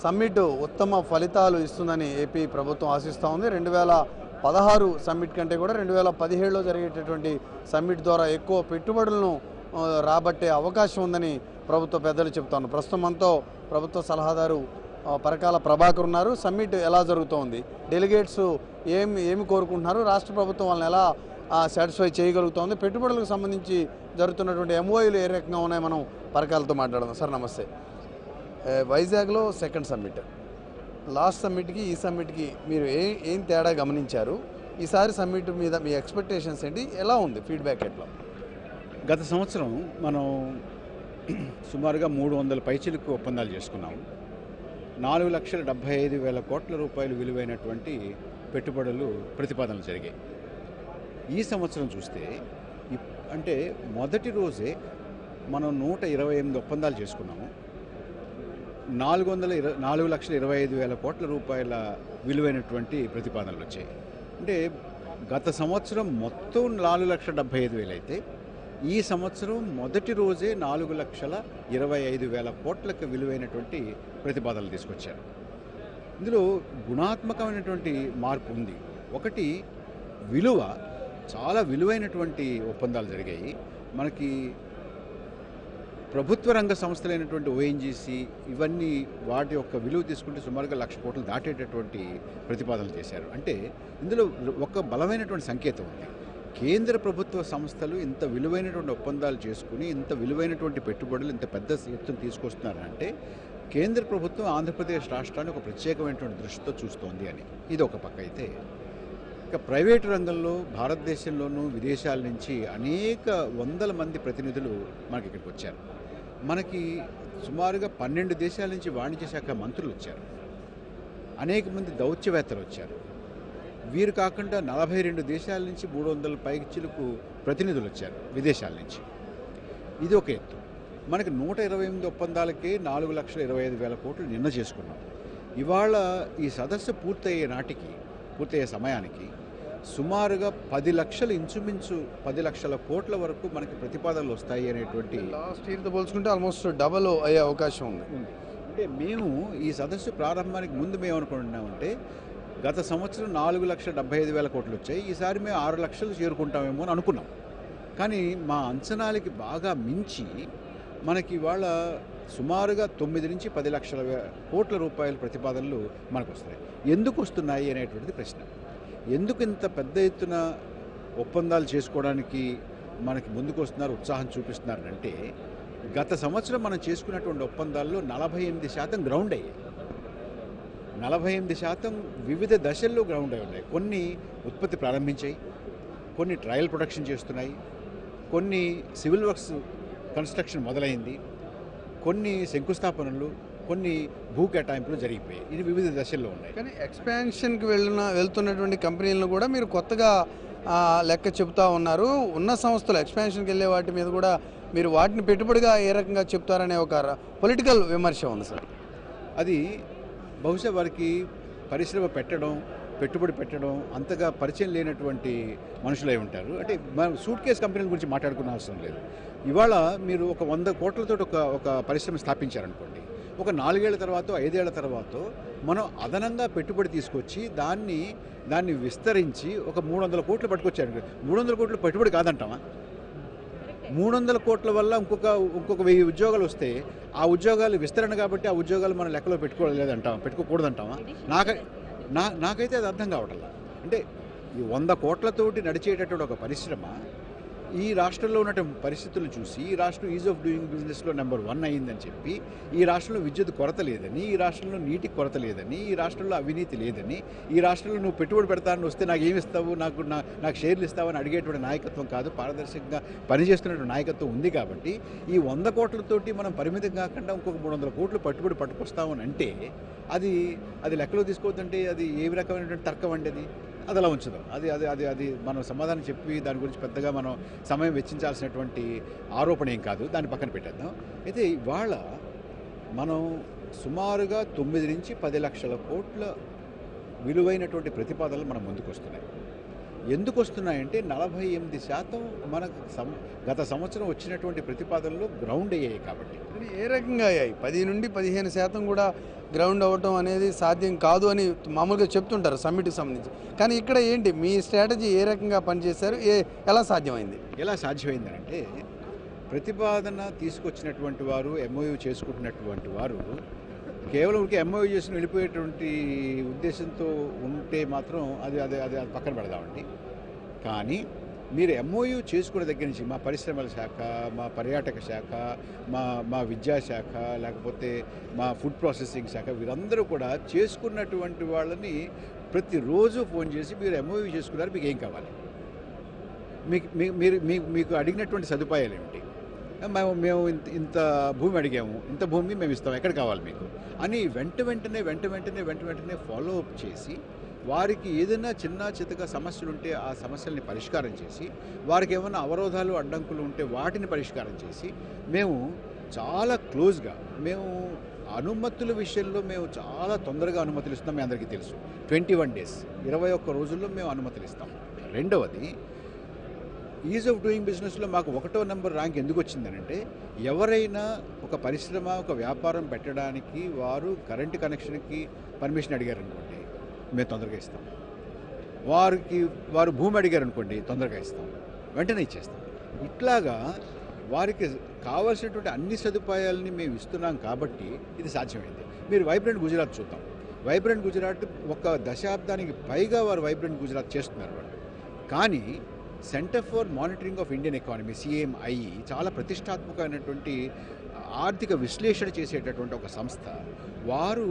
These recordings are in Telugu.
సమ్మిట్ ఉత్తమ ఫలితాలు ఇస్తుందని ఏపీ ప్రభుత్వం ఆశిస్తూ ఉంది. 2016 సమ్మిట్ కంటే కూడా 2017లో జరిగేటటువంటి సమ్మిట్ ద్వారా ఎక్కువ పెట్టుబడులను రాబట్టే అవకాశం ఉందని ప్రభుత్వ పెద్దలు చెప్తున్నారు. ప్రస్తుతం మనతో ప్రభుత్వ సలహాదారు పరకాల ప్రభాకర్ ఉన్నారు. సమ్మిట్ ఎలా జరుగుతోంది, డెలిగేట్స్ ఏమి కోరుకుంటున్నారు, రాష్ట్ర ప్రభుత్వం వాళ్ళని ఎలా సాటిస్ఫై చేయగలుగుతోంది, పెట్టుబడులకు సంబంధించి జరుగుతున్నటువంటి ఎంఓయూలు ఏ రకంగా ఉన్నాయి, మనం పరకాలతో మాట్లాడదాం. సార్ నమస్తే. వైజాగ్లో సెకండ్ సమ్మిట్, లాస్ట్ సమ్మిట్కి ఈ సమ్మిట్కి మీరు ఏం తేడా గమనించారు? ఈసారి సమ్మిట్ మీద మీ ఎక్స్పెక్టేషన్స్ ఏంటి, ఎలా ఉంది ఫీడ్బ్యాక్ ఎట్లా? గత సంవత్సరం మనం సుమారుగా 300 పైచిలకు ఒప్పందాలు చేసుకున్నాం. 4,75,000 కోట్ల రూపాయలు విలువైనటువంటి పెట్టుబడులు ప్రతిపాదనలు జరిగాయి. ఈ సంవత్సరం చూస్తే అంటే మొదటి రోజే మనం 128 ఒప్పందాలు చేసుకున్నాము. 4,25,000 కోట్ల రూపాయల విలువైనటువంటి ప్రతిపాదనలు వచ్చాయి. అంటే గత సంవత్సరం మొత్తం 4,75,000 అయితే ఈ సంవత్సరం మొదటి రోజే 4,25,000 కోట్లకు విలువైనటువంటి ప్రతిపాదనలు తీసుకొచ్చారు. ఇందులో గుణాత్మకమైనటువంటి మార్పు ఉంది. ఒకటి, విలువ, చాలా విలువైనటువంటి ఒప్పందాలు జరిగాయి. మనకి ప్రభుత్వ రంగ సంస్థలైనటువంటి ఓఎన్జీసీ ఇవన్నీ వాటి యొక్క విలువ తీసుకుంటే సుమారుగా 1,00,000 కోట్లు దాటేటటువంటి ప్రతిపాదనలు చేశారు. అంటే ఇందులో ఒక బలమైనటువంటి సంకేతం ఉంది. కేంద్ర ప్రభుత్వ సంస్థలు ఇంత విలువైనటువంటి ఒప్పందాలు చేసుకుని ఇంత విలువైనటువంటి పెట్టుబడులు ఇంత పెద్ద ఎత్తున తీసుకొస్తున్నారంటే కేంద్ర ప్రభుత్వం ఆంధ్రప్రదేశ్ రాష్ట్రాన్ని ఒక ప్రత్యేకమైనటువంటి దృష్టితో చూస్తోంది అని. ఇది ఒక పక్క అయితే, ఇక ప్రైవేటు రంగంలో భారతదేశంలోనూ విదేశాల నుంచి అనేక వందల మంది ప్రతినిధులు మనకి ఇక్కడికి వచ్చారు. మనకి సుమారుగా 12 దేశాల నుంచి వాణిజ్య శాఖ మంత్రులు వచ్చారు. అనేక మంది దౌత్యవేత్తలు వచ్చారు. వీరు కాకుండా 42 దేశాల నుంచి 300 పైచిలకు ప్రతినిధులు వచ్చారు విదేశాల నుంచి. ఇది ఒక ఎత్తు. మనకి 128 ఒప్పందాలకే 4,25,000 కోట్లు నిన్న చేసుకున్నాం. ఇవాళ ఈ సదస్సు పూర్తయ్యే సమయానికి సుమారుగా 10 లక్షలు, ఇంచుమించు 10 లక్షల కోట్ల వరకు మనకి ప్రతిపాదనలు వస్తాయి అనేటువంటి, లాస్ట్ ఇయర్తో పోల్చుకుంటే ఆల్మోస్ట్ డబల్ అయ్యే అవకాశం ఉంది. అంటే మేము ఈ సదస్సు ప్రారంభానికి ముందు మేము అనుకుంటున్నామంటే గత సంవత్సరం 4,75,000 కోట్లు వచ్చాయి, ఈసారి మేము 6 లక్షలు చేరుకుంటామేమో అని అనుకున్నాం. కానీ మా అంచనాలకి బాగా మించి మనకి ఇవాళ సుమారుగా 9 నుంచి 10 లక్షల కోట్ల రూపాయల ప్రతిపాదనలు మనకు వస్తున్నాయి. ఎందుకు వస్తున్నాయి అనేటువంటిది ప్రశ్న. ఎందుకు ఇంత పెద్ద ఎత్తున ఒప్పందాలు చేసుకోవడానికి మనకి ముందుకు వస్తున్నారు, ఉత్సాహం చూపిస్తున్నారు అంటే, గత సంవత్సరం మనం చేసుకున్నటువంటి ఒప్పందాల్లో 48% గ్రౌండ్ అయ్యాయి. 48% వివిధ దశల్లో గ్రౌండ్ అయి ఉన్నాయి. కొన్ని ఉత్పత్తి ప్రారంభించాయి, కొన్ని ట్రయల్ ప్రొడక్షన్ చేస్తున్నాయి, కొన్ని సివిల్ వర్క్స్ కన్స్ట్రక్షన్ మొదలైంది, కొన్ని శంకుస్థాపనలు, కొన్ని భూ కేటాయింపులు జరిగిపోయాయి. ఇది వివిధ దశల్లో ఉన్నాయి. కానీ ఎక్స్పాన్షన్కి వెళ్తున్నటువంటి కంపెనీలను కూడా మీరు కొత్తగా లెక్క చెబుతూ ఉన్నారు. ఉన్న సంస్థలు ఎక్స్పాన్షన్కి వెళ్ళే వాటి మీద కూడా మీరు వాటిని పెట్టుబడిగా ఏ రకంగా చెప్తారనే ఒక పొలిటికల్ విమర్శ ఉంది సార్. అది బహుశా వారికి పరిశ్రమ పెట్టుబడి పెట్టడం అంతగా పరిచయం లేనటువంటి మనుషులై ఉంటారు. అంటే మనం సూట్ కేస్ కంపెనీల గురించి మాట్లాడుకునే అవసరం లేదు. ఇవాళ మీరు ఒక 100 కోట్లతో ఒక పరిశ్రమ స్థాపించారనుకోండి, ఒక 4 ఏళ్ల తర్వాత 5 ఏళ్ల తర్వాత మనం అదనంగా పెట్టుబడి తీసుకొచ్చి దాన్ని విస్తరించి ఒక 300 కోట్లు పట్టుకొచ్చారు. 300 కోట్లు పెట్టుబడి కాదంటామా? 300 కోట్ల వల్ల ఇంకొక 1000 ఉద్యోగాలు వస్తే ఆ ఉద్యోగాలు విస్తరణ కాబట్టి ఆ ఉద్యోగాలు మనం లెక్కలో పెట్టుకోకూడదంటామా? నాకైతే అది అర్థం కావట్లేదు. అంటే ఈ 100 కోట్లతోటి నడిచేటటువంటి ఒక పరిశ్రమ ఈ రాష్ట్రంలో ఉన్నటువంటి పరిస్థితులు చూసి, ఈ రాష్ట్రం ఈజ్ ఆఫ్ డూయింగ్ బిజినెస్లో నెంబర్ 1 అయిందని చెప్పి, ఈ రాష్ట్రంలో విద్యుత్ కొరత లేదని, ఈ రాష్ట్రంలో నీటి కొరత లేదని, ఈ రాష్ట్రంలో అవినీతి లేదని, ఈ రాష్ట్రంలో నువ్వు పెట్టుబడి పెడతానని వస్తే నాకు ఏమి ఇస్తావు, నాకు షేర్లు ఇస్తావని అడిగేటువంటి నాయకత్వం కాదు, పారదర్శకంగా పనిచేస్తున్నటువంటి నాయకత్వం ఉంది. కాబట్టి ఈ 100 కోట్లతోటి మనం పరిమితం కాకుండా ఇంకొక 300 కోట్లు పట్టుకొస్తామని అంటే అది లెక్కలో తీసుకోవద్దంటే అది ఏ రకమైనటువంటి తర్కం అండి? అది అలా ఉంచుదాం. అది మనం సమాధానం చెప్పి దాని గురించి పెద్దగా మనం సమయం వెచ్చించాల్సినటువంటి ఆరోపణ ఏం కాదు, దాన్ని పక్కన పెట్టేద్దాం. అయితే ఇవాళ మనం సుమారుగా 9 నుంచి 10 లక్షల కోట్ల విలువైనటువంటి ప్రతిపాదనలు మనం ముందుకు వస్తున్నాయి. ఎందుకు వస్తున్నాయంటే 48% మనకు గత సంవత్సరం వచ్చినటువంటి ప్రతిపాదనలు గ్రౌండ్ అయ్యాయి కాబట్టి. మరి ఏ రకంగా అయ్యాయి? 10 నుండి 15% కూడా గ్రౌండ్ అవ్వటం అనేది సాధ్యం కాదు అని మామూలుగా చెప్తుంటారు సమ్మిట్కి సంబంధించి. కానీ ఇక్కడ ఏంటి మీ స్ట్రాటజీ ఏ రకంగా పనిచేశారు? ఎలా సాధ్యమైంది? ఎలా సాధ్యమైందంటే ప్రతిపాదన తీసుకొచ్చినటువంటి వారు, ఎంఓయూ చేసుకుంటున్నటువంటి వారు కేవలం ఊరికే ఎంఓయూ చేసి వెళ్ళిపోయేటువంటి ఉద్దేశంతో ఉంటే మాత్రం అది అది అది అది పక్కన పెడదామండి. కానీ మీరు ఎంఓయూ చేసుకునే దగ్గర నుంచి మా పరిశ్రమల శాఖ, మా పర్యాటక శాఖ, మా విద్యాశాఖ, లేకపోతే మా ఫుడ్ ప్రాసెసింగ్ శాఖ, వీరందరూ కూడా చేసుకున్నటువంటి వాళ్ళని ప్రతిరోజు ఫోన్ చేసి మీరు ఎంఓయూ చేసుకున్నారు, మీకు ఏం కావాలి, మీకు అడిగినటువంటి సదుపాయాలు ఏమిటి, మేము ఇంత భూమి అడిగాము, ఇంత భూమి మేము ఇస్తాం, ఎక్కడ కావాలి మీకు అని వెంటనే ఫాలో అప్ చేసి వారికి ఏదైనా చిన్న చితక సమస్యలు ఉంటే ఆ సమస్యల్ని పరిష్కారం చేసి, వారికి ఏమైనా అవరోధాలు అడ్డంకులు ఉంటే వాటిని పరిష్కారం చేసి, మేము చాలా క్లోజ్గా మేము అనుమతుల విషయంలో మేము చాలా తొందరగా అనుమతులు ఇస్తాం. మీ అందరికీ తెలుసు 21 days 21 రోజుల్లో మేము అనుమతులు ఇస్తాం. రెండవది, ఈజ్ ఆఫ్ డూయింగ్ బిజినెస్లో మాకు 1వ నెంబర్ ర్యాంక్ ఎందుకు వచ్చిందనంటే, ఎవరైనా ఒక పరిశ్రమ, ఒక వ్యాపారం పెట్టడానికి వారు కరెంటు కనెక్షన్కి పర్మిషన్ అడిగారు అనుకోండి, మేము తొందరగా ఇస్తాం. వారు భూమి అడిగారు అనుకోండి, తొందరగా ఇస్తాం, వెంటనే ఇచ్చేస్తాం. ఇట్లాగా వారికి కావాల్సినటువంటి అన్ని సదుపాయాలని మేము ఇస్తున్నాం కాబట్టి ఇది సాధ్యమైంది. మీరు వైబ్రెంట్ గుజరాత్ చూద్దాం. వైబ్రెంట్ గుజరాత్ ఒక దశాబ్దానికి పైగా వారు వైబ్రెంట్ గుజరాత్ చేస్తున్నారు వాళ్ళు. కానీ centre for monitoring of Indian economy, CMI, చాలా ప్రతిష్టాత్మకమైనటువంటి ఆర్థిక విశ్లేషణ చేసేటటువంటి ఒక సంస్థ. వారు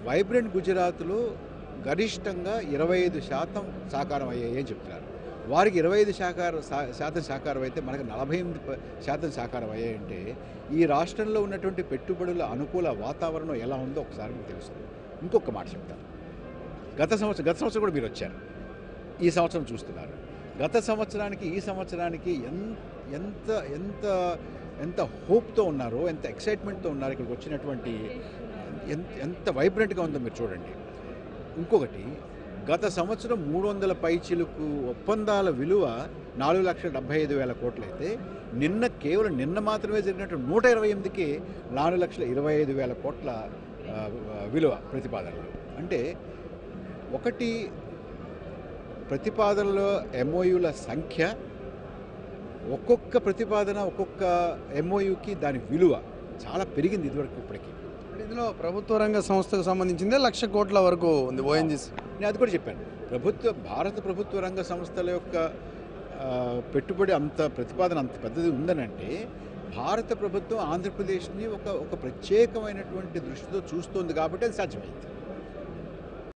వైబ్రెంట్ గుజరాత్లో గరిష్టంగా 25% సాకారం అయ్యాయి అని చెప్తున్నారు. వారికి 25% సాకారం అయితే మనకు 48% సాకారం అయ్యాయంటే ఈ రాష్ట్రంలో ఉన్నటువంటి పెట్టుబడుల అనుకూల వాతావరణం ఎలా ఉందో ఒకసారి మీకు తెలుస్తుంది. ఇంకొక మాట చెప్తాను. గత సంవత్సరం కూడా మీరు వచ్చారు, ఈ సంవత్సరం చూస్తున్నారు. గత సంవత్సరానికి ఈ సంవత్సరానికి ఎంత ఎంత ఎంత హోప్తో ఉన్నారో, ఎంత ఎక్సైట్మెంట్తో ఉన్నారో ఇక్కడికి వచ్చినటువంటి, ఎంత వైబ్రెంట్గా ఉందో మీరు చూడండి. ఇంకొకటి, గత సంవత్సరం 300 పైచిలుకు ఒప్పందాల విలువ 4,75,000 కోట్లు అయితే కేవలం నిన్న మాత్రమే జరిగినట్టు 128కి 4,25,000 కోట్ల విలువ ప్రతిపాదనలు. అంటే ఒకటి, ప్రతిపాదనలో ఎంఓయూల సంఖ్య, ఒక్కొక్క ప్రతిపాదన, ఒక్కొక్క ఎంఓయూకి దాని విలువ చాలా పెరిగింది ఇదివరకు ఇప్పటికీ. ఇందులో ప్రభుత్వ రంగ సంస్థకు సంబంధించిందే 1,00,000 కోట్ల వరకు ఉంది ఓఎన్జీసీ. నేను అది కూడా చెప్పాను. భారత ప్రభుత్వ రంగ సంస్థల యొక్క పెట్టుబడి ప్రతిపాదన అంత పెద్దది ఉందనంటే భారత ప్రభుత్వం ఆంధ్రప్రదేశ్ని ఒక ప్రత్యేకమైనటువంటి దృష్టితో చూస్తోంది కాబట్టి అది సాధ్యమైంది.